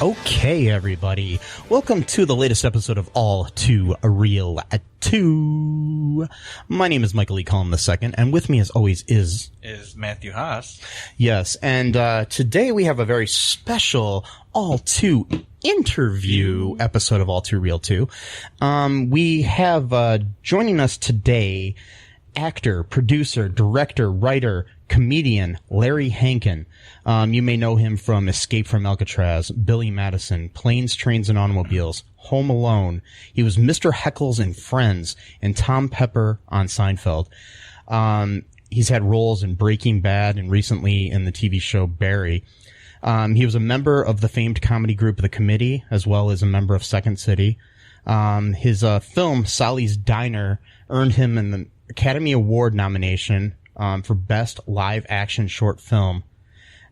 Okay, everybody. Welcome to the latest episode of All2ReelToo. My name is Michael E. Collin II, and with me, as always, is Matthew Haas. Yes, and today we have a very special All2 interview episode of All2ReelToo. We have joining us today actor, producer, director, writer, comedian Larry Hankin. You may know him from Escape from Alcatraz, Billy Madison, Planes, Trains, and Automobiles, Home Alone. He was Mr. Heckles in Friends, and Tom Pepper on Seinfeld. He's had roles in Breaking Bad and recently in the TV show Barry. He was a member of the famed comedy group The Committee, as well as a member of Second City. His film Sally's Diner earned him an Academy Award nomination for Best Live Action Short Film.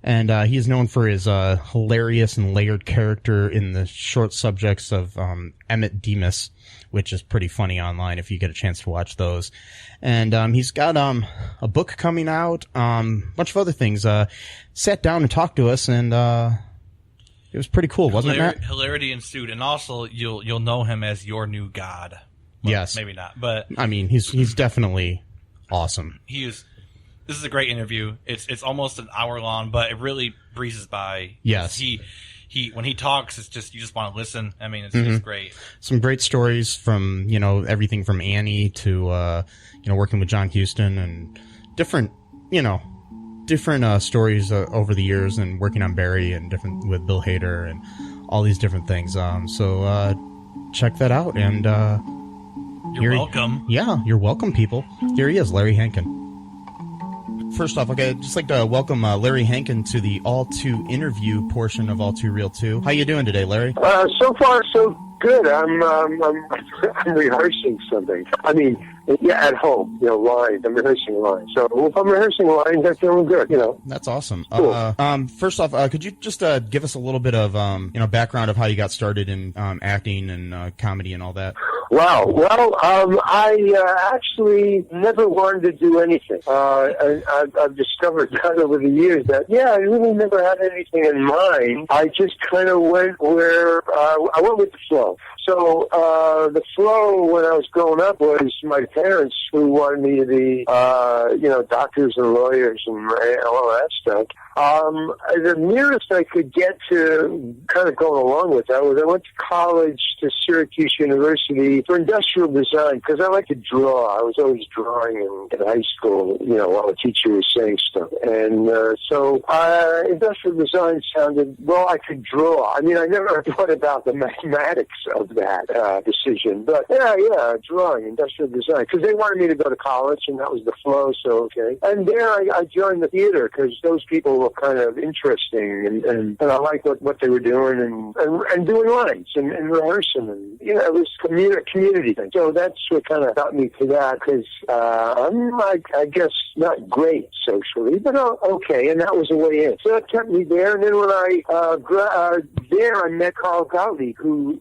And he is known for his hilarious and layered character in the short subjects of Emmett Demas, which is pretty funny online if you get a chance to watch those. And he's got a book coming out, bunch of other things. Sat down and talked to us, and it was pretty cool, wasn't it, Matt? Hilarity ensued, and also you'll know him as your new god. Well, yes, maybe not, but I mean he's definitely awesome. He is. This is a great interview. It's almost an hour long, but it really breezes by. Yes. He when he talks, it's just you just want to listen. I mean, it's great. Some great stories from, everything from Annie to working with John Huston and different stories over the years, and working on Barry and different with Bill Hader and all these different things. So check that out, and you're welcome. Yeah, you're welcome, people. Here he is, Larry Hankin. First off, okay, I'd just like to welcome Larry Hankin to the All2 interview portion of All2ReelToo. How you doing today, Larry? So far, so good. I'm rehearsing something. I mean, at home, lines. I'm rehearsing lines. So if I'm rehearsing lines, I'm feeling good, That's awesome. Cool. First off, could you just give us a little bit of, background of how you got started in acting and comedy and all that? Wow. Well, I actually never wanted to do anything. I've discovered kind of over the years that, I really never had anything in mind. I just kind of went where I went with the flow. So the flow when I was growing up was my parents who wanted me to be, doctors and lawyers and all that stuff. The nearest I could get to kind of going along with that was I went to college to Syracuse University for industrial design because I like to draw. I was always drawing in high school, while the teacher was saying stuff. And so industrial design sounded, I could draw. I mean, I never thought about the mathematics of that decision. But, drawing, industrial design. Because they wanted me to go to college, and that was the flow, so okay. And there I joined the theater because those people were kind of interesting, and I liked what they were doing, and doing lines, and rehearsing, and, it was community thing. So that's what kind of got me to that, because I'm, I guess, not great socially, but okay, and that was the way in. So that kept me there, and then when I met Carl Gottlieb, who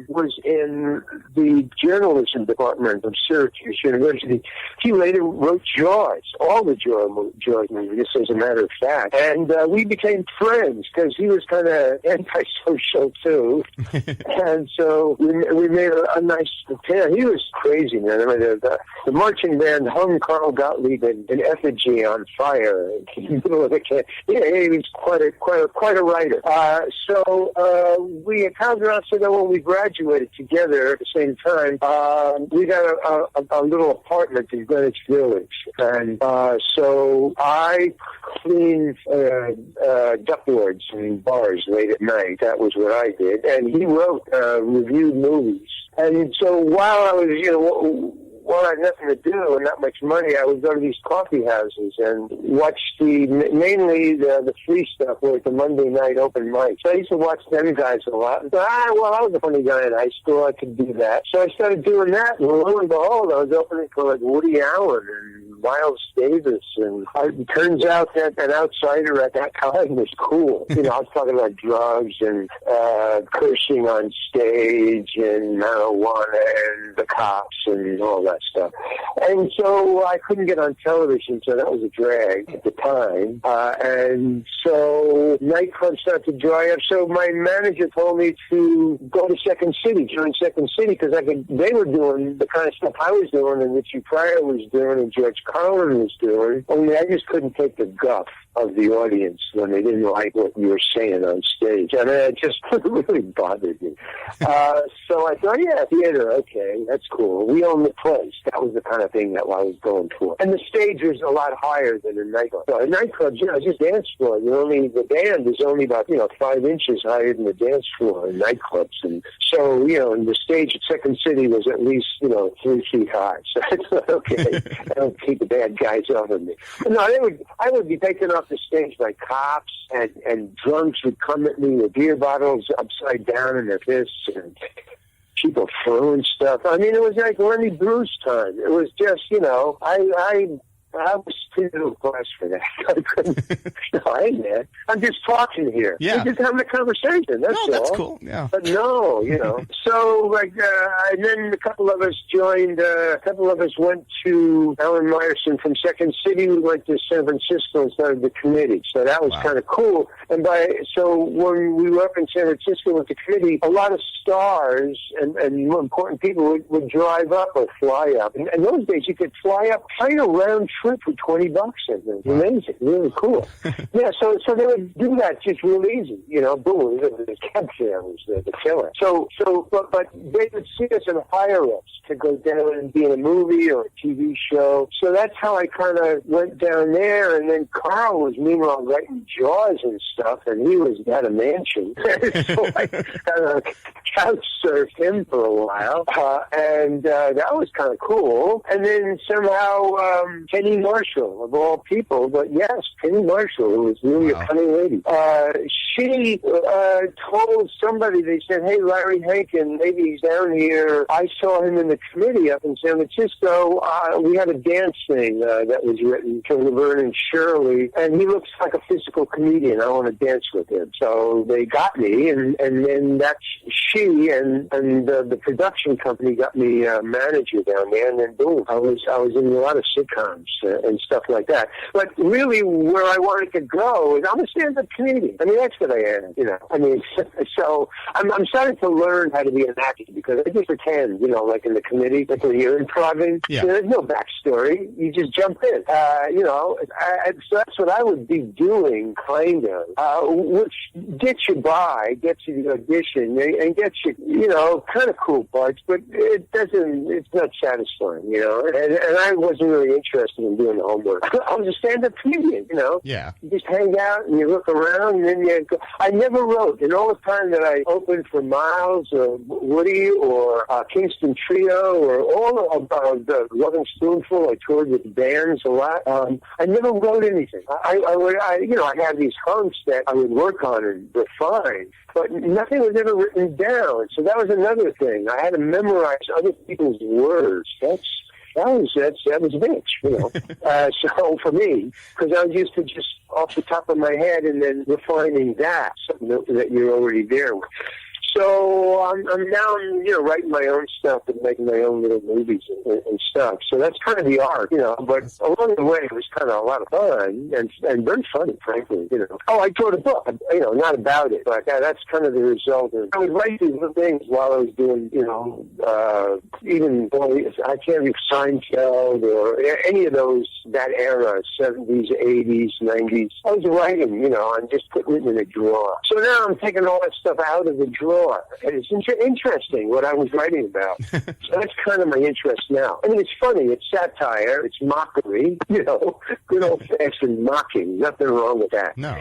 was in the journalism department of Syracuse University. He later wrote Jaws, all the Jaws movies, as a matter of fact. And we became friends because he was kind of antisocial too. And so we made a nice pair. He was crazy, man. I mean, the marching band hung Carl Gottlieb in effigy on fire in the middle of the camp. Yeah, he was quite a writer. So we encountered around, so that when we graduated together at the same time, we got a little apartment in Greenwich Village. And so I cleaned duckboards in bars late at night. That was what I did. And he wrote reviewed movies. And so while I was, I had nothing to do and not much money, I would go to these coffee houses and watch mainly the free stuff, like the Monday night open mic. So I used to watch them guys a lot. And thought, I was a funny guy in high school. I could do that. So I started doing that, and lo and behold, I was opening for like Woody Allen and Miles Davis, and it turns out that an outsider at that time was cool. I was talking about drugs and cursing on stage and marijuana and the cops and all that stuff. And so I couldn't get on television, so that was a drag at the time. And so nightclubs started to dry up. So my manager told me to go to Second City, join Second City, because they were doing the kind of stuff I was doing and Richie Pryor was doing and George Carlin was doing. Only I just couldn't take the guff of the audience when they didn't like what you were saying on stage. I mean, it just really bothered me. So I thought, yeah, theater, okay, that's cool. We own the place. That was the kind of thing that I was going for. And the stage was a lot higher than a nightclub. So a nightclub, just dance floor. The band is only about, 5 inches higher than the dance floor in nightclubs. And so, and the stage at Second City was at least, 3 feet high. So I thought, okay, I don't keep the bad guys over me. No, I would be taken off the stage by cops, and drunks would come at me with beer bottles upside down in their fists, and people throwing stuff. I mean, it was like Lenny Bruce time. It was just, I was too middle class for that. I couldn't. No, I ain't mad. I'm just talking here. Yeah. We're just having a conversation. That's all. That's cool. Yeah. But no, So, and then a couple of us joined. A couple of us went to Alan Meyerson from Second City. We went to San Francisco and started the committee. So that was kind of cool. And so when we were up in San Francisco with the committee, a lot of stars and more important people would drive up or fly up. And in those days, you could fly up, kind of round trip for $20. It was amazing, really cool. Yeah, so they would do that just real easy, boom, the cab fare was the killer. But they would see us and hire us to go down and be in a movie or a TV show. So that's how I kind of went down there. And then Carl was meanwhile writing Jaws and stuff, and he had a mansion. So I kind of couch surfed him for a while, and that was kind of cool. And then somehow Penny Marshall, of all people, but yes, Penny Marshall, who was really a funny lady. She told somebody, they said, hey, Larry Hankin, maybe he's down here. I saw him in the committee up in San Francisco. We had a dance thing that was written for Laverne and Shirley, and he looks like a physical comedian. I want to dance with him. So they got me, and then that's she and the production company got me a manager down there, and then boom, I was in a lot of sitcoms and stuff like that. But really, where I wanted to go is I'm a stand-up comedian. I mean, that's what I am, I mean, so I'm starting to learn how to be an actor because I just pretend, like in the committee, like when you're improvising, there's no backstory. You just jump in, so that's what I would be doing, kind of, which gets you by, gets you the audition, and gets you, kind of cool parts, but it's not satisfying, and I wasn't really interested in doing the homework. I was a stand-up comedian, Yeah. You just hang out and you look around, and then you go. I never wrote. In all the time that I opened for Miles or Woody or Kingston Trio or all of the Loving Spoonful, I toured with bands a lot. I never wrote anything. I had these hunks that I would work on and refine, but nothing was ever written down. So that was another thing. I had to memorize other people's words. That was a bitch, so for me, because I was used to just off the top of my head and then refining something that you're already there with. So I'm now, writing my own stuff and making my own little movies and stuff. So that's kind of the art, But along the way, it was kind of a lot of fun and very funny, frankly, Oh, I wrote a book, not about it, but that's kind of the result of. I would write these little things while I was doing, even I can't read Seinfeld or any of those that era, 70s, 80s, 90s. I was writing, and just putting it in a drawer. So now I'm taking all that stuff out of the drawer. And it's interesting what I was writing about. So that's kind of my interest now. I mean, it's funny. It's satire. It's mockery. Good old-fashioned mocking. Nothing wrong with that. No.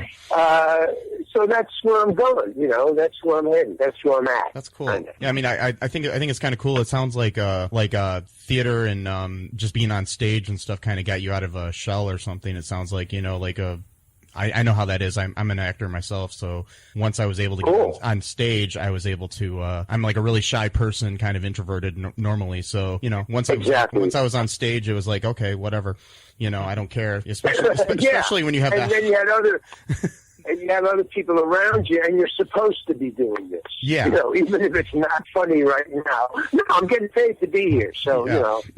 So that's where I'm going. That's where I'm heading. That's where I'm at. That's cool. Kinda. Yeah, I mean, I think it's kind of cool. It sounds like theater and just being on stage and stuff kind of got you out of a shell or something. It sounds like like a I know how that is. I'm an actor myself, so once I was able to get on stage, I was able to. I'm like a really shy person, kind of introverted normally. So once I was on stage, it was like, okay, whatever. I don't care. Especially when you have and then you had other. And you have other people around you, and you're supposed to be doing this. Yeah. Even if it's not funny right now. No, I'm getting paid to be here, so,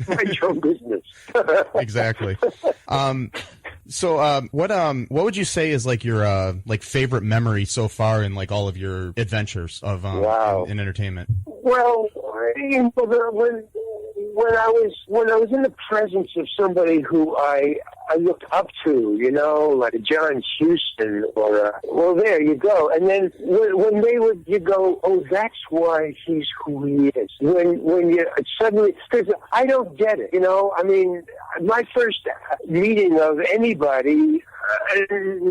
mind your own business. Exactly. So, what would you say is like your favorite memory so far in like all of your adventures of in entertainment? Well, when I was in the presence of somebody who I looked up to, like a John Huston or there you go. And then when you go, oh, that's why he's who he is. When you suddenly, because I don't get it, I mean, my first meeting of anybody,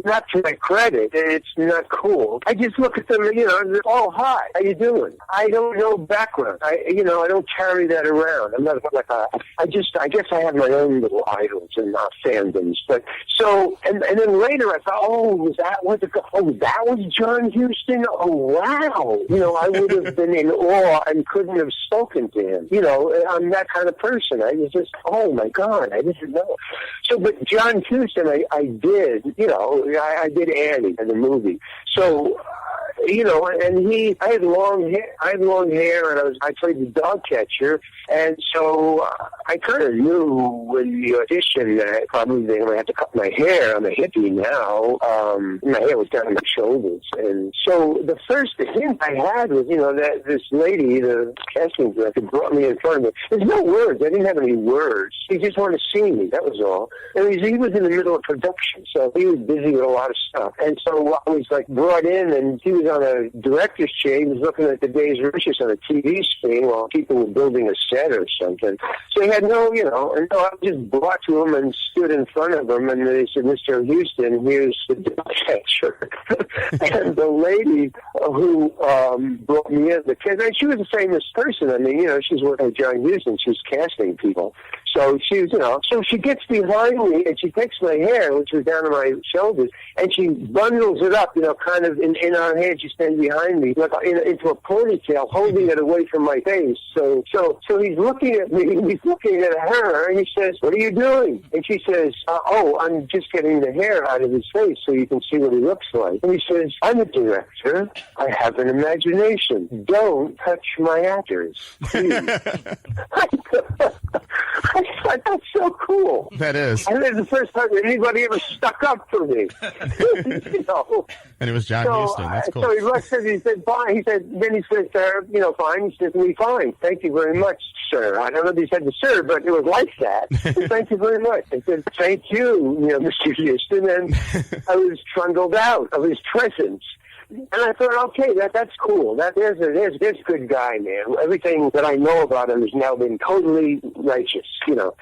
not to my credit, it's not cool. I just look at them, oh, hi, how you doing? I don't know background. I don't carry that around. I'm not like I guess I have my own little idols and fandoms. But so, and then later I thought, that was John Huston? Oh, wow. I would have been in awe and couldn't have spoken to him. I'm that kind of person. I was just, oh my God, I didn't know. So, but John Huston, I did. I did Annie in the movie. So, and I had long hair, and I played the dog catcher, and so I kind of knew when the audition that probably they would have to cut my hair. I'm a hippie now. My hair was down to my shoulders, and so the first hint I had was, that this lady, the casting director, brought me in front of me. There's no words. I didn't have any words. He just wanted to see me. That was all. And he was in the middle of production, so he was busy with a lot of stuff. And so I was brought in, and he was on a director's chair. He was looking at the day's riches on a TV screen while people were building a set or something. So he had and so I just brought to him and stood in front of him, and they said, Mr. Houston, here's the dog catcher. And the lady who brought me in, and she was a famous person. I mean, she's working with John Huston. She's casting people. So she's, so she gets behind me and she takes my hair, which was down to my shoulders, and she bundles it up, kind of in our hands. She stands behind me, like into a ponytail, holding it away from my face. So he's looking at me, and he's looking at her, and he says, "What are you doing?" And she says, "Oh, I'm just getting the hair out of his face so you can see what he looks like." And he says, "I'm a director. I have an imagination. Don't touch my actors, please." I thought, that's so cool. That is. And it's the first time anybody ever stuck up for me. And it was John Huston. That's cool. So he looked at me, he said, fine. Then he said, fine. He said, we fine. Thank you very much, sir. I don't know if he said the sir, but it was like that. Thank you very much. I said, thank you, Mr. Huston. And I was trundled out of his presence. And I thought, okay, that's cool. There's a good guy, man. Everything that I know about him has now been totally righteous, So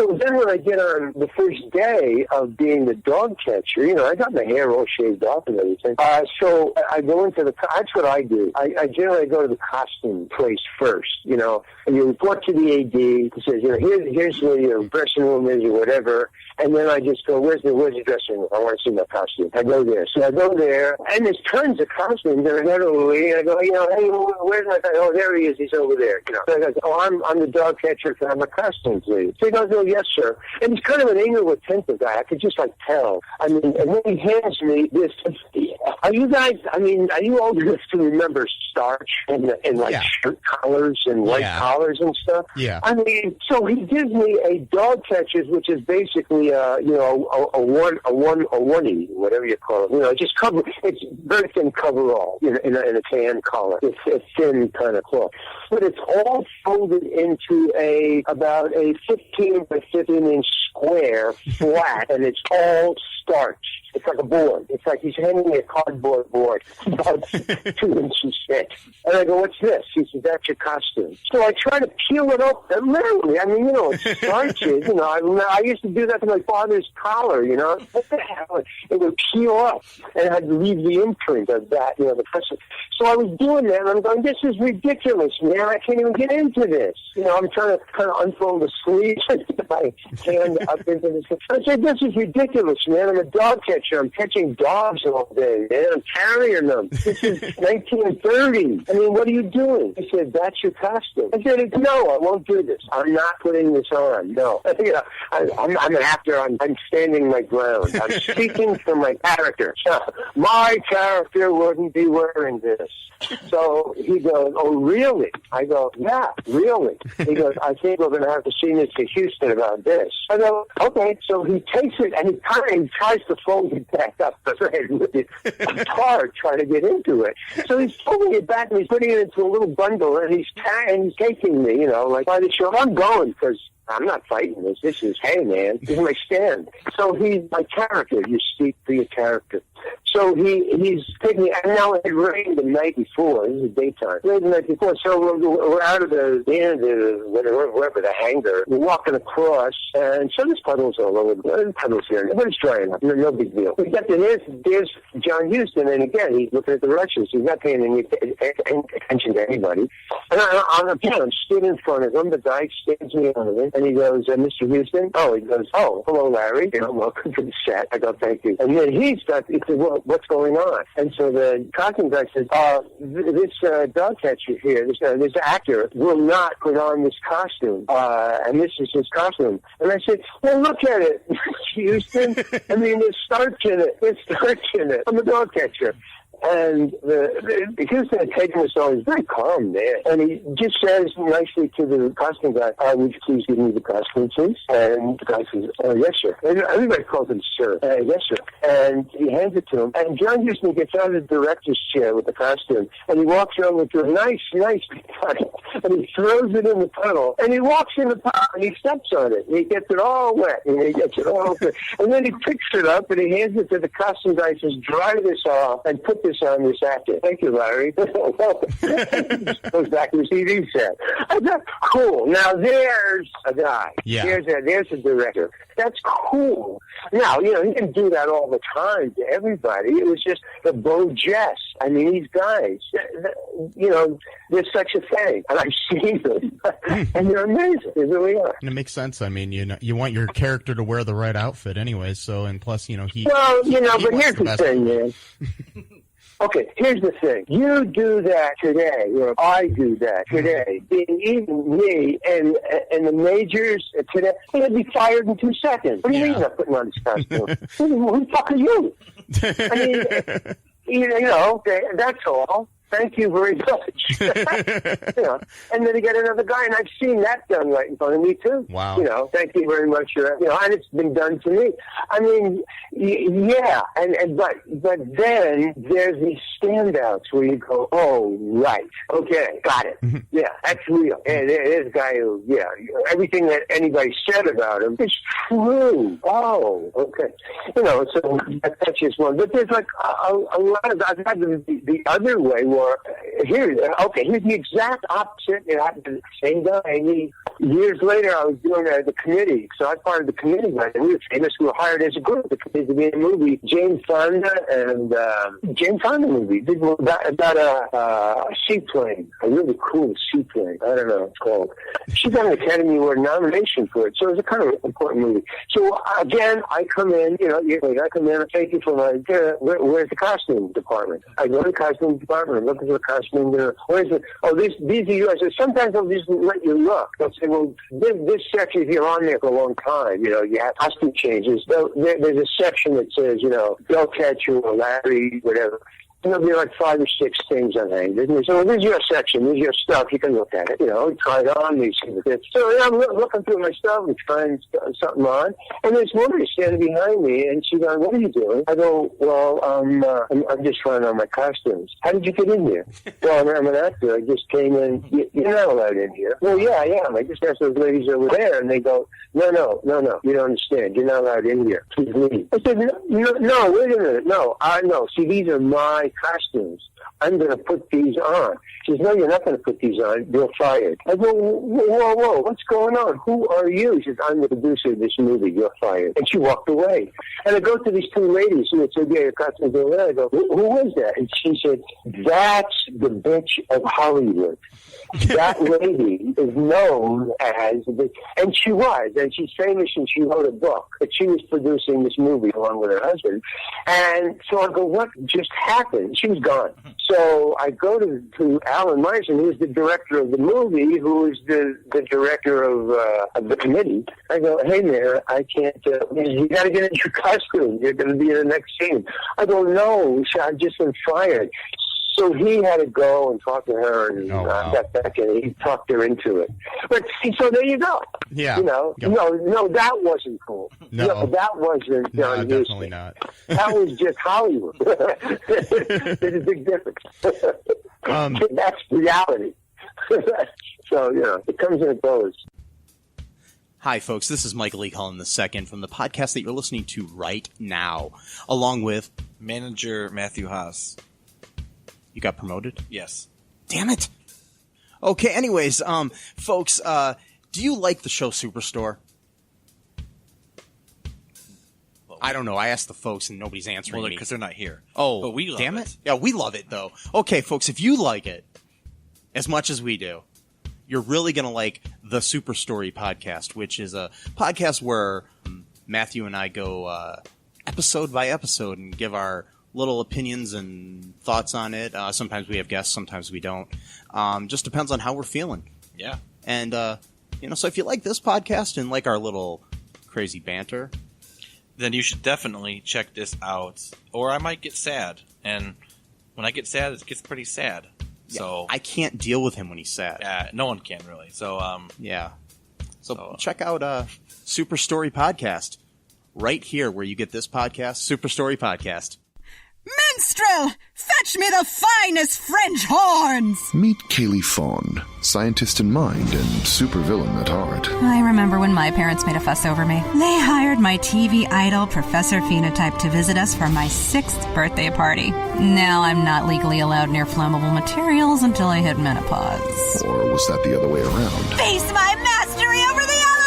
then when I get on the first day of being the dog catcher, I got my hair all shaved off and everything. So I go into that's what I do. I generally go to the costume place first, and you report to the AD who says, here's where your dressing room is or whatever. And then I just go, where's the dressing room? I want to see my costume. I go there. So I go there, and there's tons of costumes. And I go to Louis, and I go, hey, where's my costume? Oh, there he is. He's over there. So I go, I'm the dog catcher. Can I have my costume, please? So he goes, oh, yes, sir. And he's kind of an anal attentive guy. I could just, tell. I mean, and then he hands me this. Are you old enough to remember starch and shirt collars and white collars and stuff? Yeah. I mean, so he gives me a dog catcher's, which is basically a oneie, whatever you call it. Just cover. It's very thin coverall in a tan collar. It's a thin kind of cloth, but it's all folded into about a 15 by 15 inch square flat, and it's all starch. It's like a board. It's like he's handing me a cardboard board about 2 inches thick. And I go, what's this? He says, that's your costume. So I try to peel it up, literally. I mean, it starches. I used to do that to my father's collar, What the hell? It would peel up, and I'd leave the imprint of that, the person. So I was doing that, and I'm going, this is ridiculous, man. I can't even get into this. I'm trying to kind of unfold the sleeves and get my hand up into this. I said, this is ridiculous, man. I'm a dog catcher. I'm catching dogs all day, man. I'm carrying them. This is 1930. I mean, what are you doing? He said, that's your costume. I said, no, I won't do this. I'm not putting this on. No. I'm an actor. I'm standing my ground. I'm speaking for my character. My character wouldn't be wearing this. So he goes, oh, really? I go, yeah, really. He goes, I think we're going to have to see Mr. Houston about this. I go, okay. So he takes it, and he tries to fold it back up. It's hard trying to get into it. So he's folding it back, and he's putting it into a little bundle, and he's taking me, like, by the show. I'm going, because I'm not fighting this. This is, hey, man, this is my stand. So he's my character. You speak for your character. So he's taking me, and now it had rained the night before. This is daytime. It rained the night before, so we're out of the end of wherever, the hangar. We're walking across, and so there's puddles all over. There's puddles here, but it's drying up. No big deal. We get to there's John Huston, and again, he's looking at the directions. He's not paying any attention to anybody. And I'm stood in front of him. The guy stands me on it, and he goes, Mr. Houston? Oh, he goes, oh, hello, Larry. Welcome to the set. I go, thank you. And then he said, well, what's going on? And so the costume guy says, this dog catcher here, this actor will not put on this costume, and this is his costume. And I said, well, look at it, Houston. I mean, there's starch in it. There's starch in it. I'm a dog catcher. And Houston had taken us on. He's very calm there. And he just says nicely to the costume guy, would you please give me the costume, please? And the guy says, yes, sir. And everybody calls him sir. Yes, sir. And he hands it to him. And John Huston gets out of the director's chair with the costume. And he walks over to a nice puddle. And he throws it in the puddle. And he walks in the puddle and he steps on it. And he gets it all wet. And he gets it all wet. And then he picks it up and he hands it to the costume guy and says, dry this off and put this on this actor. Thank you, Larry. Goes back to the TV set. I thought, cool. Now there's a guy. Yeah. There's a director. That's cool. Now, he didn't do that all the time to everybody. It was just the Bo Jess. I mean, these guys, there's such a thing. And I've seen them. And they're amazing. They really are. And it makes sense. I mean, you want your character to wear the right outfit anyway. So, and plus, he... Well, but here's the thing, man. Okay, here's the thing. You do that today, or I do that today. Even me and the majors today, they'd be fired in 2 seconds. What do you mean you're not putting on this costume? Who the fuck are you? I mean, that's all. Thank you very much. And then you get another guy, and I've seen that done right in front of me too. Wow. Thank you very much. And it's been done to me. I mean, yeah, but then there's these standouts where you go, oh, right, okay, got it. Yeah, that's real. And there's a guy who, everything that anybody said about him is true. Oh, okay. So that's just one. But there's like a lot of, I've had the other way. Here's the exact opposite. It happened to the same guy. Years later, I was doing the committee. So I was part of the committee, and we were famous. We were hired as a group to be in a movie. Jane Fonda movie. Did about a seaplane, a really cool seaplane. I don't know what it's called. She got an Academy Award nomination for it. So it was a kind of important movie. So again, I come in, years later, I come in and thank you for my, where's the costume department? I go to the costume department. Looking for the costume there. Where's it? Oh, these are yours. Sometimes they'll just let you look. They'll say, well, this section here on there for a long time. You have costume changes. There's a section that says, Bill Catcher or Larry, whatever. There'll be like 5 or 6 things on hangers. So this is your section. This is your stuff. You can look at it. Try it on. These things. So I'm looking through my stuff and trying something on. And this woman is standing behind me, and she's going, "What are you doing?" I go, "Well, I'm just trying on my costumes." "How did you get in here?" "Well, I'm an actor. I just came in." "You're not allowed in here." "Well, yeah, I am. I just asked those ladies over there," and they go, No. You don't understand. You're not allowed in here. Please leave." I said, "No, wait a minute. No, see, these are my my costumes. I'm going to put these on. She says, no, you're not going to put these on. You're fired. I go, whoa, what's going on? Who are you? She says, I'm the producer of this movie. You're fired. And she walked away. And I go to these two ladies who had said, yeah, your costumes are there. I go, who was that? And she said, that's the bitch of Hollywood. That lady is known as the, and she was, and she's famous, and she wrote a book, but she was producing this movie along with her husband. And so I go, what just happened? She was gone. So I go to Alan Myerson, who is the director of the movie, who is the director of the committee. I go, hey, Mayor, I can't, you got to get in your costume. You're going to be in the next scene. I go, no, I've just been fired. So he had to go and talk to her, and got back, and he talked her into it. But see, so there you go. Yeah. You know, no, that wasn't cool. No, that wasn't done. No, definitely not. That was just Hollywood. There's a big difference. That's reality. So, it comes and it goes. Hi, folks. This is Michael E. Cullen II from the podcast that you're listening to right now, along with manager Matthew Haas. You got promoted? Yes. Damn it. Okay, anyways, folks, do you like the show Superstore? I don't know. I asked the folks and nobody's answering me. Because they're not here. Oh, but we love damn it. Yeah, we love it, though. Okay, folks, if you like it as much as we do, you're really going to like the Super Story podcast, which is a podcast where Matthew and I go episode by episode and give our little opinions and thoughts on it. Sometimes we have guests, sometimes we don't. Just depends on how we're feeling. Yeah. And, so if you like this podcast and like our little crazy banter, then you should definitely check this out. Or I might get sad. And when I get sad, it gets pretty sad. Yeah, so I can't deal with him when he's sad. Yeah, no one can really. So, yeah. So check out Super Story Podcast right here where you get this podcast, Super Story Podcast. Minstrel, fetch me the finest French horns! Meet Kaylee Fawn, scientist in mind and supervillain at heart. I remember when my parents made a fuss over me. They hired my TV idol, Professor Phenotype, to visit us for my 6th birthday party. Now I'm not legally allowed near flammable materials until I hit menopause. Or was that the other way around? Face my mastery over the elements!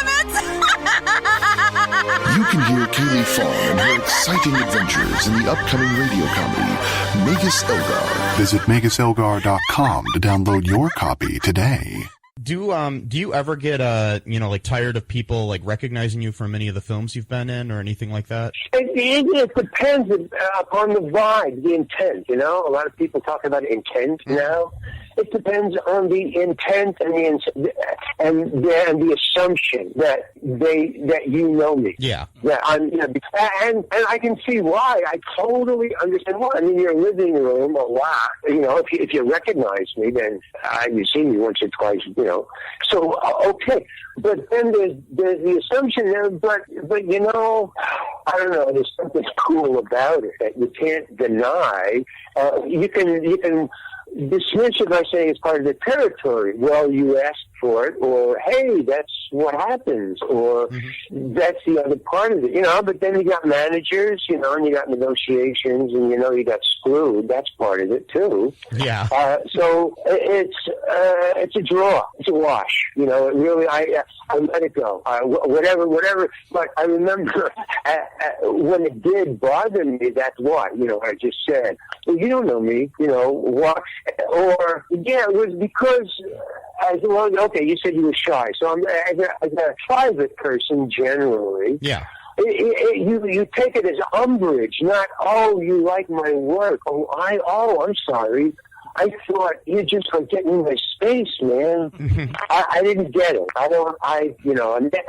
You can hear Kaylee Fawn and her exciting adventures in the upcoming radio comedy, Magus Elgar. Visit MagusElgar.com to download your copy today. Do you ever get tired of people like recognizing you from any of the films you've been in or anything like that? It depends upon the vibe, the intent. A lot of people talk about intent now. It depends on the intent and the assumption that you know me. Yeah. That I'm, and I can see why. I totally understand why. I mean, your living room a lot. If you recognize me, then you've seen me once or twice. So okay. But then there's the assumption there. But I don't know. There's something cool about it that you can't deny. You can dismiss it by saying it's part of the territory. Well, you asked for it, or hey, that's what happens, or that's the other part of it, But then you got managers, and you got negotiations, and you got screwed. That's part of it too. Yeah. So it's a draw. It's a wash. It really. I let it go. Whatever. But I remember when it did bother me. That's why. I just said, well, you don't know me. What? Or it was because okay, you said you were shy. So I'm as a private person generally. Yeah. You take it as umbrage, not you like my work. I'm sorry. I thought you just were getting in my space, man. I didn't get it. I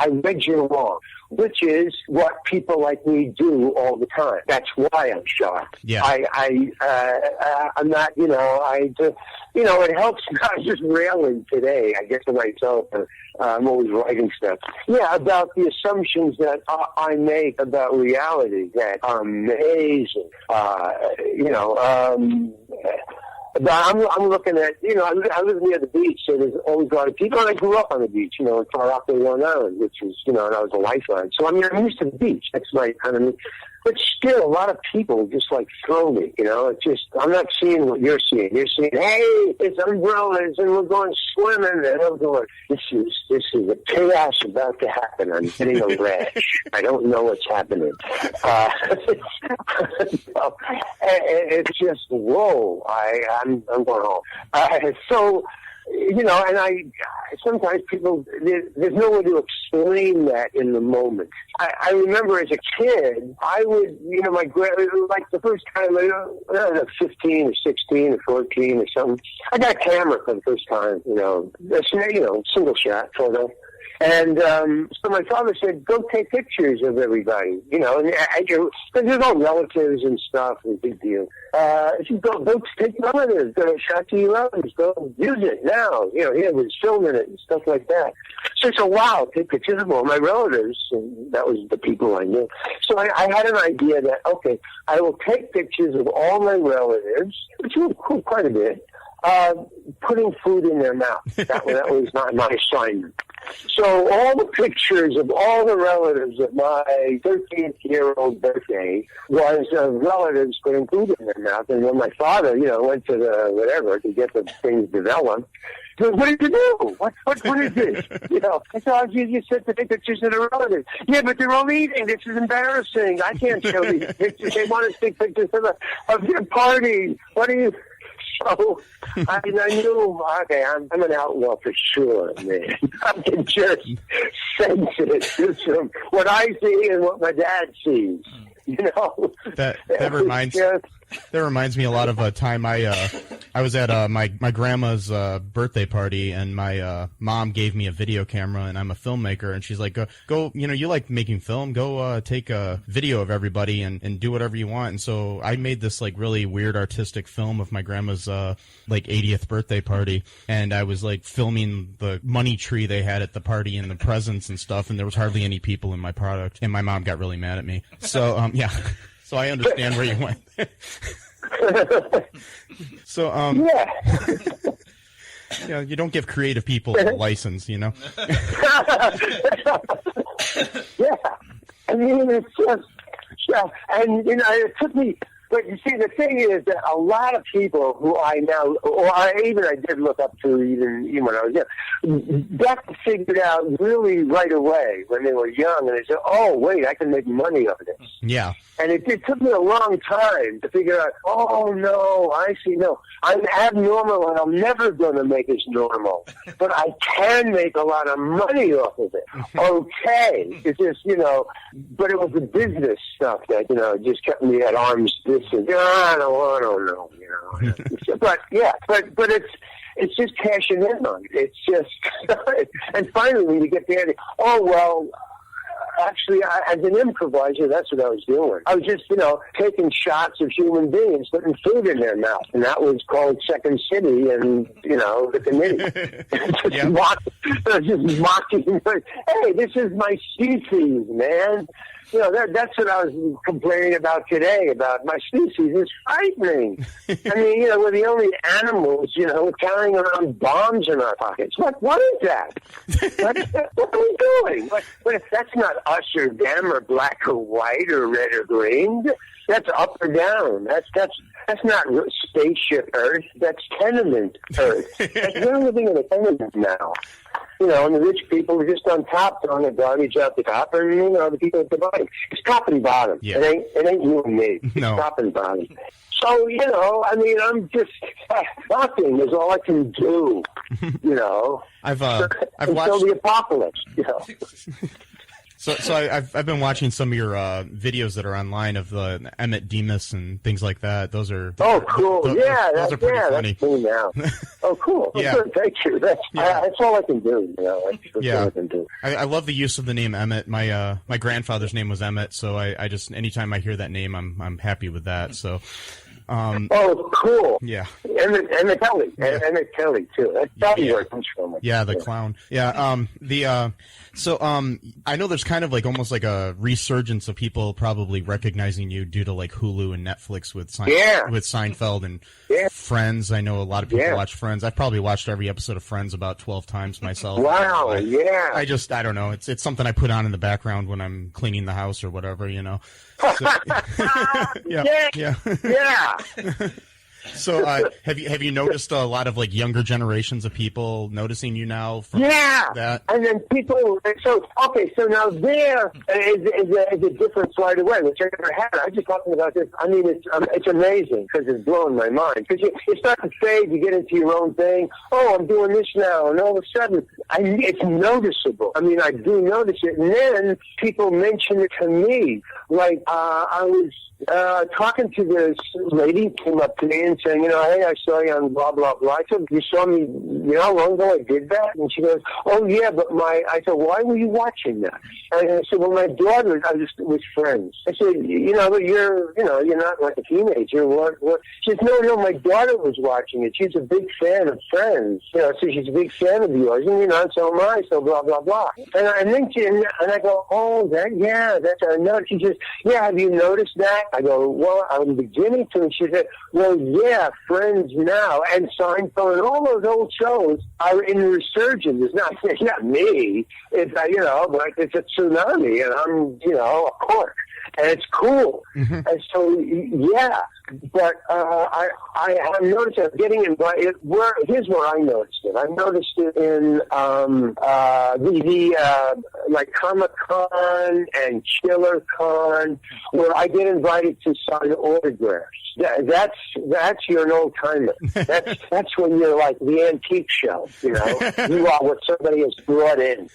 read you wrong, which is what people like me do all the time. That's why I'm shocked. Yeah. I'm not, it helps not just railing today, I guess, to myself. I'm always writing stuff. Yeah, about the assumptions that I make about reality that are amazing. But I'm looking at, I live near the beach, so there's always a lot of people. And I grew up on the beach, in Far Rockaway, Long Island, which is, and I was a lifeline. So, I'm used to the beach. That's my kind of, But still, a lot of people just like throw me, you know. It's just, I'm not seeing what you're seeing. You're seeing, hey, it's umbrellas and we're going swimming. And I'm going, this is a chaos about to happen. I'm getting a rash. I don't know what's happening. It's just, whoa, I'm going home. So, you know, and sometimes people, there's no way to explain that in the moment. I remember as a kid, I would, you know, like the first time, I was 15 or 16 or 14 or something, I got a camera for the first time, you know, single shot photo. And so my father said, go take pictures of everybody, you know, and because there's all relatives and stuff, it's a big deal. He said, go take relatives, go shot to your relatives, go use it now. You know, he was filming it and stuff like that. So I said, wow, take pictures of all my relatives. And that was the people I knew. So I had an idea that, okay, I will take pictures of all my relatives, which were quite a bit, putting food in their mouth. That was my assignment. So all the pictures of all the relatives of my 13th-year-old birthday was of relatives putting food in their mouth. And when my father, you know, went to the whatever to get the things developed, he goes, what did you do? What is this? You know, I said, you said to take pictures of the relatives. Yeah, but they're all eating. This is embarrassing. I can't show these pictures. They want to take pictures of their party. What do you... So I knew, okay, I'm an outlaw for sure, man. I can just sense it. Just from what I see and what my dad sees. You know, that reminds me a lot of a time I was at my grandma's birthday party, and my mom gave me a video camera, and I'm a filmmaker, and she's like, go, you know, you like making film, go take a video of everybody and do whatever you want. And so I made this like really weird artistic film of my grandma's like 80th birthday party, and I was like filming the money tree they had at the party and the presents and stuff, and there was hardly any people in my product, and my mom got really mad at me. So yeah, so I understand where you went. So yeah. You know, you don't give creative people a license, you know. Yeah, I mean, it's just, yeah, and you know, it took me. But you see, the thing is that a lot of people who I now, or I did look up to even when I was young, got figured out really right away when they were young, and they said, oh, wait, I can make money of this. Yeah. And it took me a long time to figure out, oh, no, I see, no, I'm abnormal and I'm never going to make as normal. But I can make a lot of money off of it. Okay. It's just, you know, but it was the business stuff that, you know, just kept me at arm's distance. I don't know, you know. But, yeah, but it's just cashing in on it. It's just, and finally when you get there, oh, well, actually, as an improviser, that's what I was doing. I was just, you know, taking shots of human beings putting food in their mouth, and that was called Second City and, you know, the committee. just mocking. Hey, this is my species, man. You know, that's what I was complaining about today, about my species is frightening. I mean, you know, we're the only animals, you know, carrying around bombs in our pockets. What is that? What are we doing? What if that's not us or them or black or white or red or green? That's up or down. That's not spaceship Earth. That's tenement Earth. We're living in a tenement now. You know, and the rich people are just on top throwing the garbage out the top, and, you know, the people at the bottom. It's top and bottom. Yeah. It ain't you and me. It's top and bottom. So, you know, I mean, I'm just, nothing is all I can do, you know. I've until watched the apocalypse, you know. So I've been watching some of your videos that are online of the Emmett Demas and things like that. Those are cool. Those are pretty funny. That's cool now. Oh, cool. Yeah. Good, thank you. That's all I can do. You know, that's all I can do. I love the use of the name Emmett. My grandfather's name was Emmett, so I just anytime I hear that name, I'm happy with that. So. Oh, cool. Yeah. Emmett Kelly. Yeah. Emmett Kelly, too. That's probably where it comes from. Yeah, the clown. Yeah, so I know there's kind of like almost like a resurgence of people probably recognizing you due to like Hulu and Netflix with Seinfeld and Friends. I know a lot of people watch Friends. I've probably watched every episode of Friends about 12 times myself. Wow, I don't know. It's something I put on in the background when I'm cleaning the house or whatever, you know. Yeah. So, have you noticed a lot of like younger generations of people noticing you now? From that? And then people. So now there is a difference right away, which I never had. I was just talking about this. I mean, it's amazing because it's blowing my mind. Because you start to fade, you get into your own thing. Oh, I'm doing this now, and all of a sudden, it's noticeable. I mean, I do notice it, and then people mention it to me. Like I was talking to this lady, came up to me and saying, hey, I saw you on blah, blah, blah. I said, you saw me, how long ago I did that? And she goes, oh, yeah, but I said, why were you watching that? And I said, well, my daughter, I just was friends. I said, but you're not like a teenager. What? She said, no, my daughter was watching it. She's a big fan of Friends. So she's a big fan of yours. And, so am I, so blah, blah, blah. And I mentioned, and I go, oh, that's, I know. She says, yeah, have you noticed that? I go, well, I'm beginning to. And she said, well, yeah, Friends now and Seinfeld and all those old shows are in resurgence. It's not me. It's but it's a tsunami, and I'm a cork. And it's cool. Mm-hmm. And so, yeah. But I have noticed I'm getting invited. Here's where I noticed it. I noticed it in like Comic-Con and ChillerCon, where I get invited to sign autographs. That's you're an old timer. That's when you're like the antique show. You are what somebody has brought in.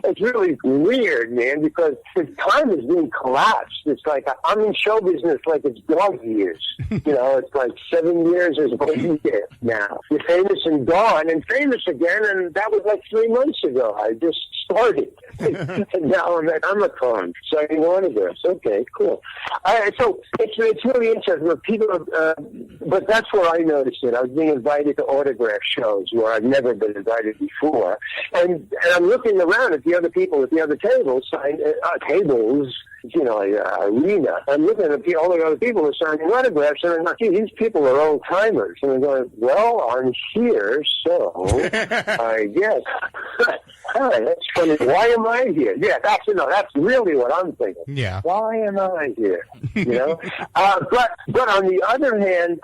It's really weird, man, because the time is being collapsed. It's like I'm in show business like it's dog years. It's like 7 years is what you get now. You're famous and gone, and famous again, and that was like 3 months ago. I just started. And now I'm at Comic-Con signing autographs. Okay, cool. So it's really interesting. But that's where I noticed it. I was being invited to autograph shows where I've never been invited before. And I'm looking around at the other people at the other tables, arena. I'm looking at all the other people who are signing autographs, and I'm like, these people are old timers. And I'm going, well, I'm here, so I guess. Hi, that's funny. Why am I here? Yeah, that's really what I'm thinking. Yeah. Why am I here? But on the other hand,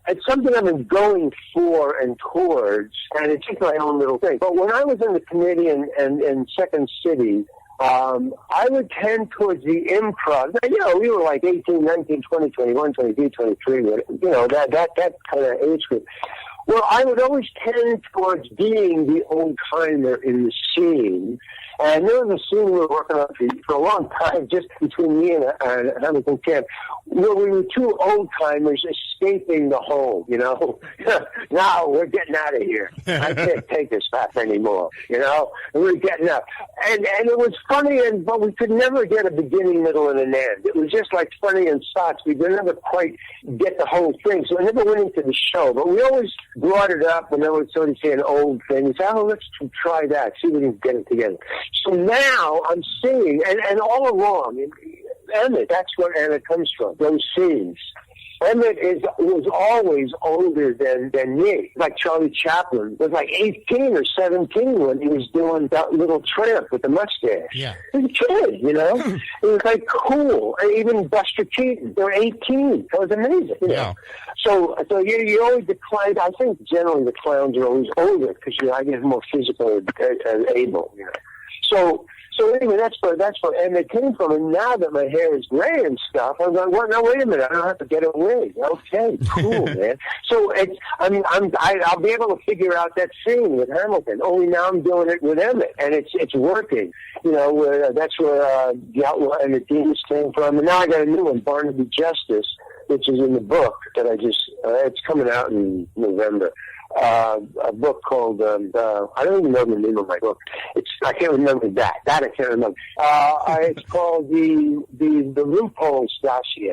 it's something I've been going for and towards, and it's just my own little thing. But when I was in the committee in Second City, I would tend towards the improv. We were like 18, 19, 20, 21, 22, 23, that kind of age group. Well, I would always tend towards being the old-timer in the scene. And there was a scene we were working on for a long time, just between me and Hamilton Camp, where we were two old-timers escaping the home, Now we're getting out of here. I can't take this back anymore, And we're getting out. And it was funny, but we could never get a beginning, middle, and an end. It was just like funny in spots. We could never quite get the whole thing. So I never went into the show. But we always brought it up when they would sort of say an old thing. We said, let's try that, see if we can get it together. So now I'm seeing, and all along, Emmett, that's where Emmett comes from, those scenes. Emmett was always older than me. Like Charlie Chaplin was like 18 or 17 when he was doing that Little Tramp with the mustache. Yeah. He was a kid, It was like cool. And even Buster Keaton, they were 18. That was amazing, Yeah. So you always decline. I think generally the clowns are always older because I guess more physical and able, So anyway, that's where Emmett came from. And now that my hair is gray and stuff, I'm like, well, now wait a minute, I don't have to get a wig. Okay, cool, man. So I'll be able to figure out that scene with Hamilton. Only now I'm doing it with Emmett, and it's working. That's where the Outlaw and the Demons came from. And now I got a new one, Barnaby Justice, which is in the book that I just. It's coming out in November. A book called I don't even know the name of my book. I can't remember that. That I can't remember. It's called the Loopholes Dossier.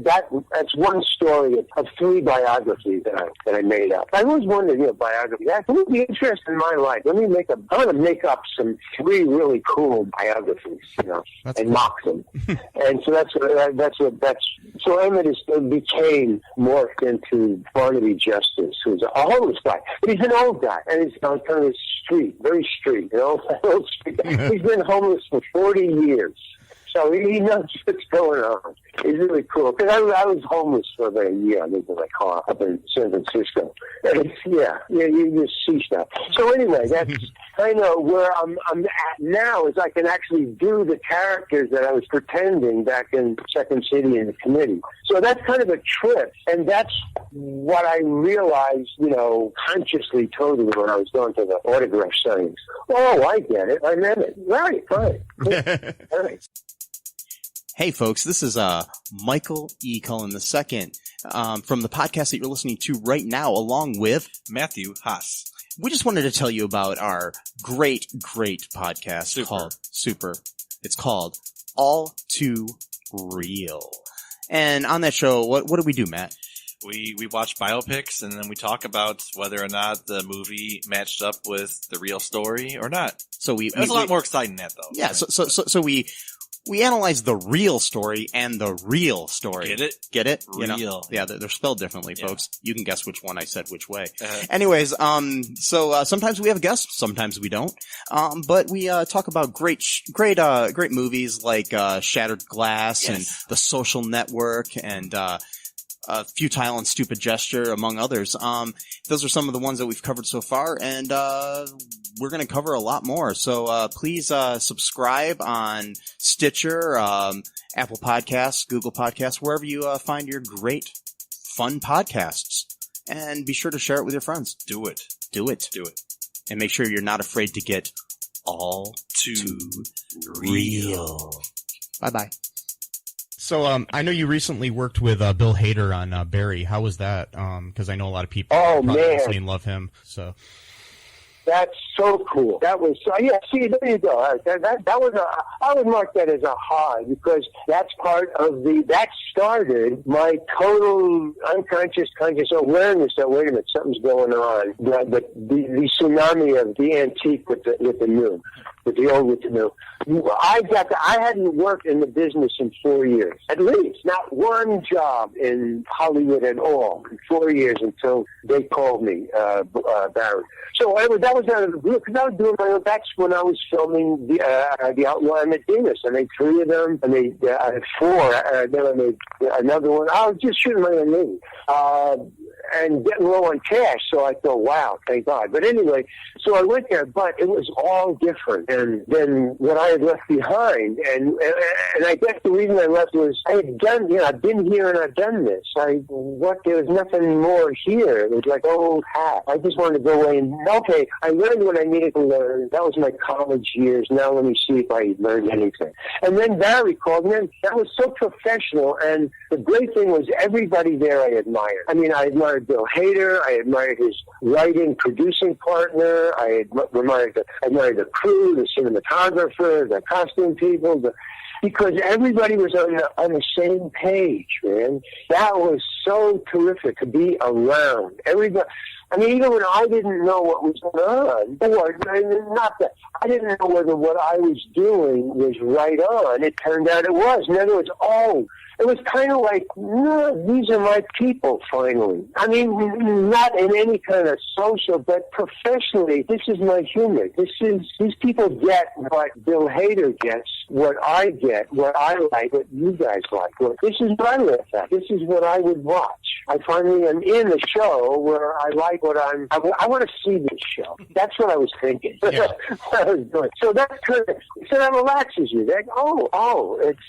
That's one story of 3 biographies that I made up. I always wondered, biography. That would be interesting in my life. I want to make up some 3 really cool biographies, That's and cool. mock them. And so so Emmett became morphed into Barnaby Justice, who's a homeless guy. But he's an old guy, and he's on kind of very street, old street. He's been homeless for 40 years. So he knows what's going on. It's really cool. Because I was homeless for about a year. I lived in my car up in San Francisco. And you just see stuff. So anyway, that's kind of where I'm at now, is I can actually do the characters that I was pretending back in Second City in the Committee. So that's kind of a trip. And that's what I realized, consciously, totally, when I was going to the autograph signings. Oh, I get it. I meant it. Right. All right. Hey, folks, this is Michael E. Cullen II from the podcast that you're listening to right now, along with Matthew Haas. We just wanted to tell you about our great podcast called Super. It's called All Too Real. And on that show, what do we do, Matt? We watch biopics, and then we talk about whether or not the movie matched up with the real story or not. So it's a lot more exciting than that, though. Yeah, so we analyze the real story and the real story. Get it? Real. Yeah, they're spelled differently, folks. You can guess which one I said which way. Anyways, so sometimes we have guests, sometimes we don't. But we talk about great movies like Shattered Glass and The Social Network and Futile and Stupid Gesture, among others. Those are some of the ones that we've covered so far, and we're going to cover a lot more. So please subscribe on Stitcher, Apple Podcasts, Google Podcasts, wherever you find your great, fun podcasts. And be sure to share it with your friends. Do it. And make sure you're not afraid to get all too real. Bye-bye. So, I know you recently worked with Bill Hader on Barry. How was that? Because I know a lot of people listening love him. So that's so cool. That was see, there you go. That was I would mark that as a high, because that's part of that started my total unconscious conscious awareness that wait a minute, something's going on. The tsunami of the antique with the new. With the old, with the new. I hadn't worked in the business in 4 years, at least. Not one job in Hollywood at all in 4 years until they called me, Barry. So that was out of the blue, because I was doing my own. That's when I was filming the Outlaw and Medina. I made 3 of them. I made 4. Then I made another one. I was just shooting my own movie. And getting low on cash, so I thought, wow, thank God. But anyway, so I went there, but it was all different than what I had left behind. And I guess the reason I left was I had done, I've been here and I've done this. There was nothing more here. It was like old hat. I just wanted to go away and, okay, I learned what I needed to learn. That was my college years. Now let me see if I learned anything. And then Barry called me, and that was so professional. And the great thing was everybody there I admired. I mean, I admired Bill Hader. I admired his writing, producing partner. I admired the crew, the cinematographer, the costume people, because everybody was on the same page, man. That was so terrific to be around. Everybody. I mean, even when I didn't know what was going on, I didn't know whether what I was doing was right on. It turned out it was. In other words, it was kind of like, no, these are my people, finally. I mean, not in any kind of social, but professionally, this is my humor. These people get what Bill Hader gets, what I get, what I like, what you guys like. This is what I live at. This is what I would watch. I finally am in a show where I like what I want to see this show. That's what I was thinking. Yeah. What I was doing. So that's kind of, so that relaxes you. Like,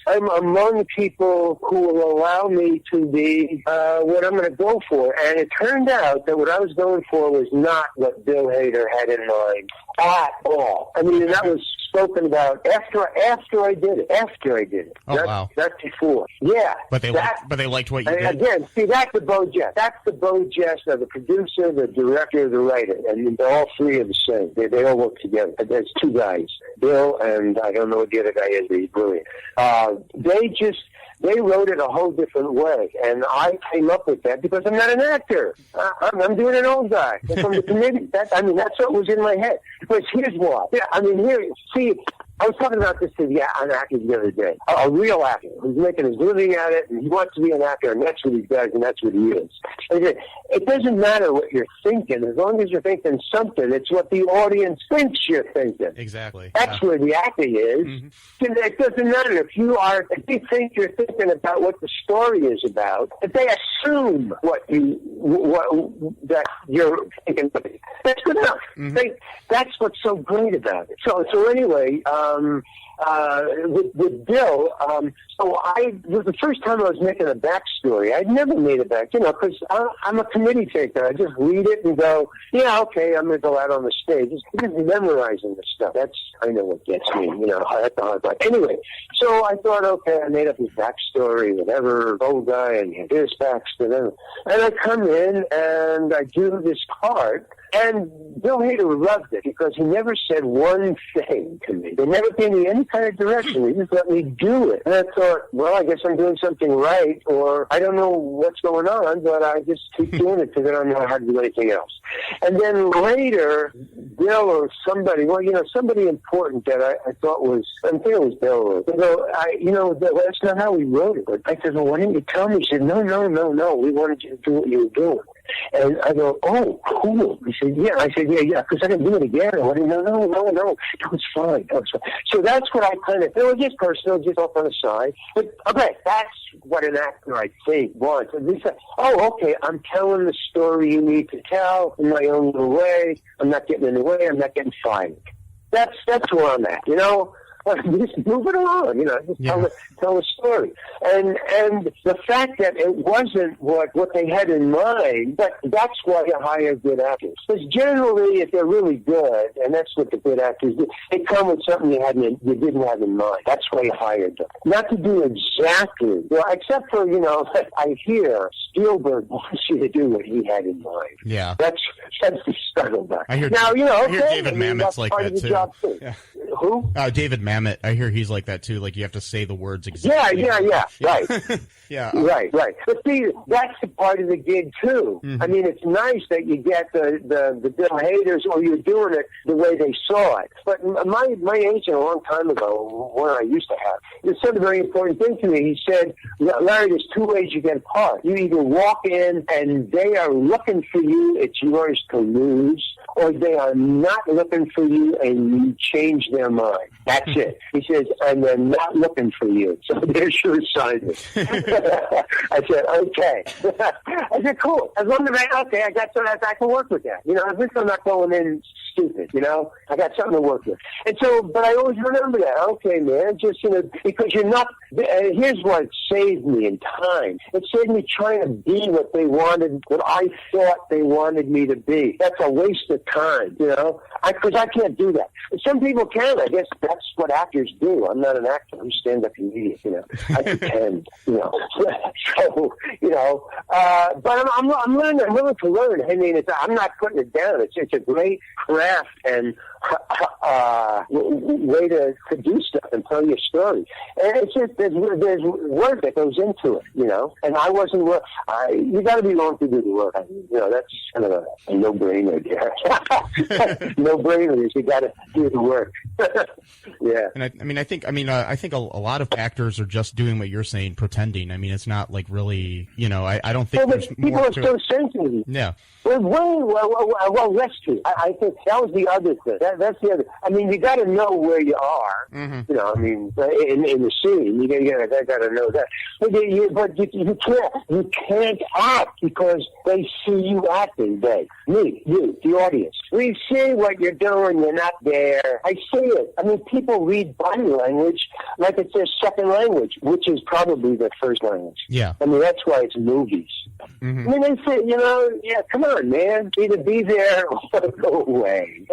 I'm among people who will allow me to be what I'm going to go for. And it turned out that what I was going for was not what Bill Hader had in mind at all. I mean, that was spoken about after I did it. Oh, wow. Not before. Yeah. But they liked what you did. Again, see, that's the Bo Jest. That's the Bo Jest of the producer, the director, the writer. And they're all 3 are the same. They all work together. There's 2 guys, Bill and I don't know what the other guy is, but he's brilliant. They wrote it a whole different way, and I came up with that because I'm not an actor. I'm doing an old guy from the committee. That's what was in my head. But here's why. Yeah, I mean, I was talking about this to an actor the other day, a real actor who's making his living at it, and he wants to be an actor, and that's what he does, and that's what he is. And it doesn't matter what you're thinking, as long as you're thinking something. It's what the audience thinks you're thinking. Exactly. That's where the acting is. Mm-hmm. It doesn't matter if you think you're thinking about what the story is about. If they assume that you're thinking, that's good enough. Mm-hmm. That's what's so great about it. So anyway, with Bill, it was the first time I was making a backstory. I'd never made a because I'm a committee taker. I just read it and go, yeah, okay, I'm going to go out on the stage. It's just memorizing the stuff. That's, I know what gets me, at the hard part. Anyway, so I thought, okay, I made up his backstory, whatever, old guy, and his backstory. And I come in and I do this part. And Bill Hader loved it because he never said one thing to me. They never gave me any kind of direction. They just let me do it. And I thought, well, I guess I'm doing something right, or I don't know what's going on, but I just keep doing it because I don't know how to do anything else. And then later, Bill or somebody, somebody important that I thought was, I think it was Bill. That's not how we wrote it. But I said, well, why didn't you tell me? He said, no. We wanted you to do what you were doing. And I go, oh, cool. He said, yeah. I said, yeah, because I can do it again. I went, no. That was fine. So that's what I kind of, it was just personal, just off on the side. But, okay, that's what an actor, I think, wants. And they said, oh, okay, I'm telling the story you need to tell in my own little way. I'm not getting in the way. I'm not getting fired. That's where I'm at, Just move it along, just tell the story. And the fact that it wasn't what they had in mind, but that's why you hire good actors. Because generally, if they're really good, and that's what the good actors do, they come with something you didn't have in mind. That's why you hired them. Not to do exactly, except for, I hear Spielberg wants you to do what he had in mind. Yeah. That's the struggle back. I hear David Mamet's like that, too. Yeah. Who? David Mamet. I hear he's like that too. Like you have to say the words exactly. Yeah. Right. Yeah. Right. But see, that's a part of the gig too. Mm-hmm. I mean, it's nice that you get the Bill Haders, or you're doing it the way they saw it. But my agent a long time ago, one I used to have, he said a very important thing to me. He said, Larry, there's two ways you get a part. You either walk in and they are looking for you, it's yours to lose, or they are not looking for you and you change their mind. That's it. He says, and they're not looking for you. So there's your assignment. I said, okay. I said, cool. As long as I got something, I can work with that. At least I'm not going in stupid, I got something to work with. And so, but I always remember that. Okay, man, just, because you're not, here's what saved me in time. It saved me trying to be what they wanted, what I thought they wanted me to be. That's a waste of time, because I can't do that. Some people can. I guess that's what actors do. I'm not an actor. I'm a stand-up comedian, I pretend, but I'm learning. I'm willing to learn. I mean, I'm not putting it down. It's a great craft and way to do stuff and tell your story. And it's just there's work that goes into it, And I wasn't. You got to be willing to do the work. That's kind of a no-brainer there. No-brainer is you got to do the work. Yeah. And I think a lot of actors are just doing what you're saying, pretending. I mean, it's not like really, I don't think there's people more are so sensitive. Yeah. Well, that's true. I think that was the other thing. That's the other. I mean, you got to know where you are. Mm-hmm. In the scene, you got to know that. But you can't act because they see you acting. You, the audience. We see what you're doing. You're not there. I see it. I mean, people read body language like it's their second language, which is probably their first language. Yeah. I mean, that's why it's movies. Mm-hmm. I mean, they say, come on, man, either be there or go away.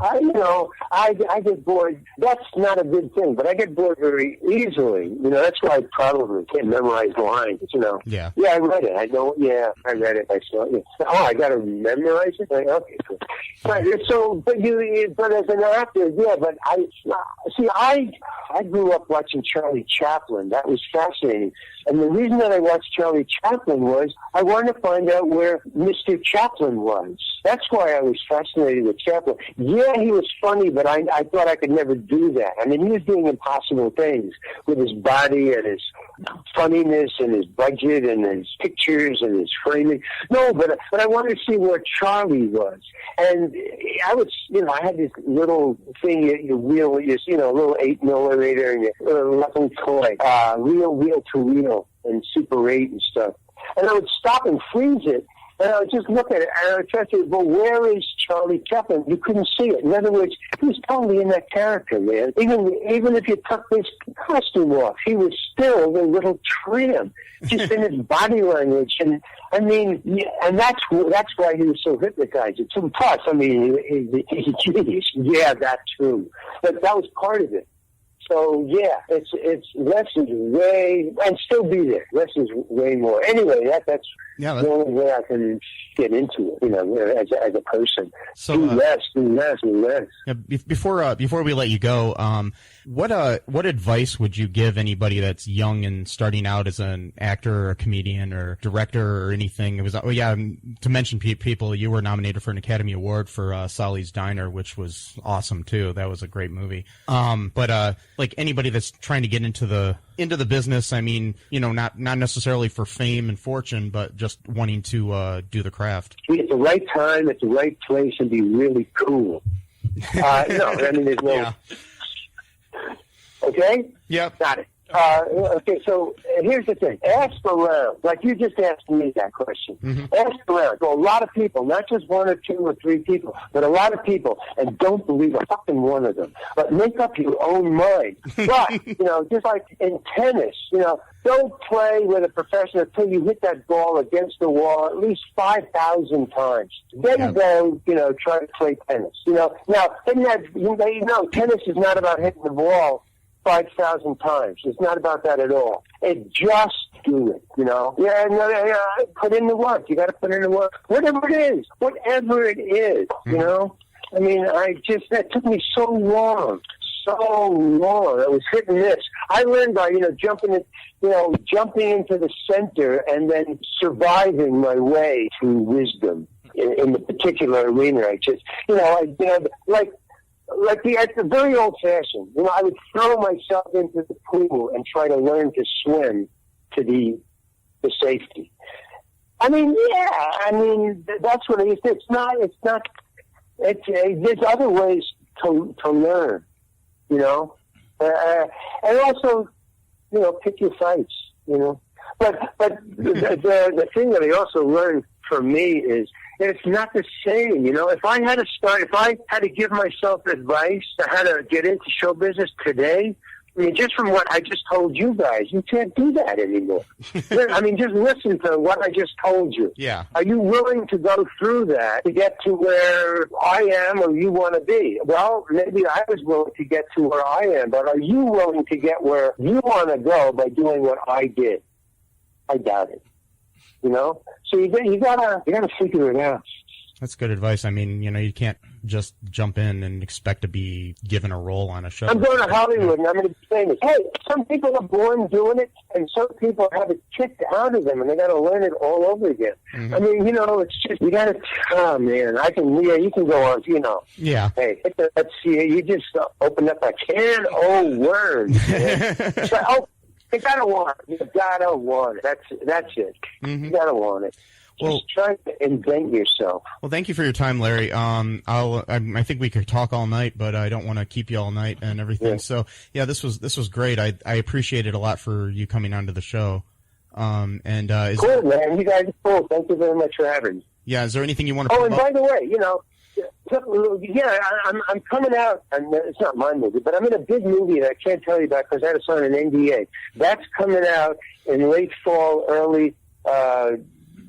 I get bored. That's not a good thing, but I get bored very easily. That's why I probably can't memorize lines. Yeah. Yeah, I read it. I know. Yeah, I read it. I saw it. Oh, I got to memorize it. Like, okay, cool. But as an actor, yeah. But I grew up watching Charlie Chaplin. That was fascinating. And the reason that I watched Charlie Chaplin was I wanted to find out where Mr. Chaplin was. That's why I was fascinated with Chaplin. Yeah, he was funny, but I thought I could never do that. I mean, he was doing impossible things with his body and his funniness and his budget and his pictures and his framing. No, but I wanted to see where Charlie was. And I was, I had this little thing you wheel, a little 8mm and a little toy, reel-to-reel and Super 8 and stuff. And I would stop and freeze it. And I would just look at it, and I would try to say, well, where is Charlie Chaplin? You couldn't see it. In other words, he was totally in that character, man. Even if you took his costume off, he was still the little tramp, just in his body language. And I mean, and that's why he was so hypnotizing. So plus, I mean, he's a genius. Yeah, that too. But that was part of it. So yeah, it's lessons way, and still be there. Lessons way more. Anyway, that's the only way I can get into it. As a person. So do less. Yeah, before we let you go, what advice would you give anybody that's young and starting out as an actor or a comedian or director or anything? It was to mention people, you were nominated for an Academy Award for Sally's Diner, which was awesome too. That was a great movie. But like anybody that's trying to get into the business, I mean, not necessarily for fame and fortune, but just wanting to do the craft. Be at the right time, at the right place, and be really cool. No, I mean, there's no... Yeah. Okay? Yep. Got it. Okay, so here's the thing. Ask around. Like you just asked me that question. Mm-hmm. Ask around. Go a lot of people, not just one or two or three people, but a lot of people, and don't believe a fucking one of them. But make up your own mind. But, just like in tennis, don't play with a professional until you hit that ball against the wall at least 5,000 times. Then go, try to play tennis. Now, tennis is not about hitting the ball 5,000 times. It's not about that at all. Just do it, put in the work. You got to put in the work. Whatever it is, I mean, that took me so long. It was hit and miss. I learned by, jumping into the center and then surviving my way to wisdom in the particular arena. At the very old-fashioned, I would throw myself into the pool and try to learn to swim to the safety. I mean, that's what it is. It's not, there's other ways to learn, and also, pick your fights, But the thing that I also learned from me is, it's not the same, If I had to give myself advice to how to get into show business today, I mean, just from what I just told you guys, you can't do that anymore. I mean, just listen to what I just told you. Yeah. Are you willing to go through that to get to where I am or you want to be? Well, maybe I was willing to get to where I am, but are you willing to get where you want to go by doing what I did? I doubt it. So you gotta figure it out. That's good advice. I mean, you can't just jump in and expect to be given a role on a show. I'm going to Hollywood and I'm going to be famous. Hey, some people are born doing it, and some people have it kicked out of them, and they got to learn it all over again. Mm-hmm. I mean, it's just you got to. Oh man, you can go on. Yeah. Hey, let's see. You just open up a can of worms. You gotta want it. You gotta want it. That's it. Mm-hmm. You gotta want it. Just try to invent yourself. Well, thank you for your time, Larry. I think we could talk all night, but I don't want to keep you all night and everything. Yeah. So, yeah, this was great. I appreciate it a lot for you coming onto the show. Cool, man. You guys are cool. Thank you very much for having me. Yeah. Is there anything you want to? Oh, and by the way, I'm coming out, and it's not my movie, but I'm in a big movie that I can't tell you about because I had to sign an NDA. That's coming out in late fall, early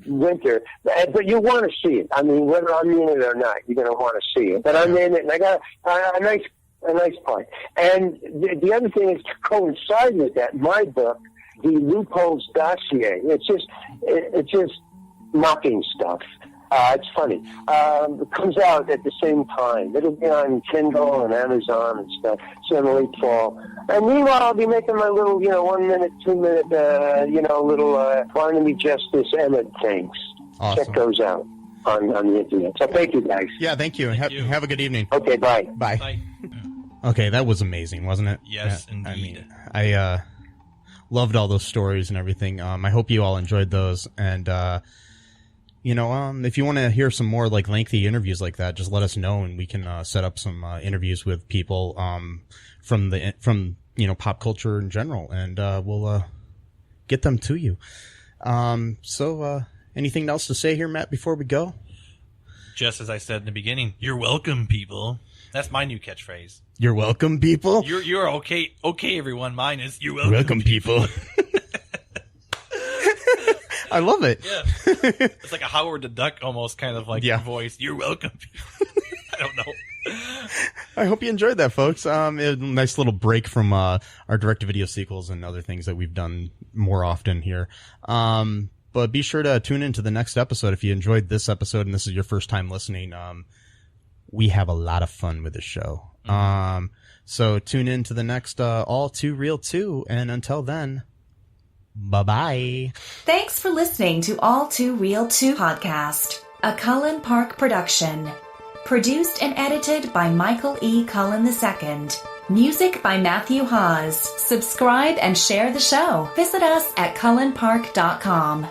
winter, but you want to see it. I mean, whether I'm in it or not, you're going to want to see it. But I'm in it, and I got a nice part. And the other thing is to coincide with that. My book, The Loopholes Dossier. It's just mocking stuff. It's funny. It comes out at the same time. It'll be on Kindle and Amazon and stuff. So in the late fall. And meanwhile, I'll be making my little, 1 minute, 2 minute, little Barnaby Justice Emmett things. Awesome. Check those out. on the internet. So thank you, guys. Yeah, thank you. Have a good evening. Okay, bye. Bye. Bye. Okay, that was amazing, wasn't it? Yes, Yeah, indeed. I loved all those stories and everything. I hope you all enjoyed those. And, if you want to hear some more like lengthy interviews like that, just let us know and we can set up some interviews with people from pop culture in general, and we'll get them to you. Anything else to say here, Matt, before we go? Just as I said in the beginning, you're welcome, people. That's my new catchphrase. You're welcome, people. You're okay, everyone. Mine is you're welcome, people. I love it. Yeah, it's like a Howard the Duck almost kind of like voice. You're welcome, people. I don't know. I hope you enjoyed that, folks. A nice little break from our direct-to-video sequels and other things that we've done more often here. But be sure to tune into the next episode if you enjoyed this episode and this is your first time listening. We have a lot of fun with this show. So tune in to the next All2ReelToo, and until then, bye-bye. Thanks for listening to All2ReelToo podcast, a Cullen Park production. Produced and edited by Michael E. Cullen II. Music by Matthew Hawes. Subscribe and share the show. Visit us at cullenpark.com.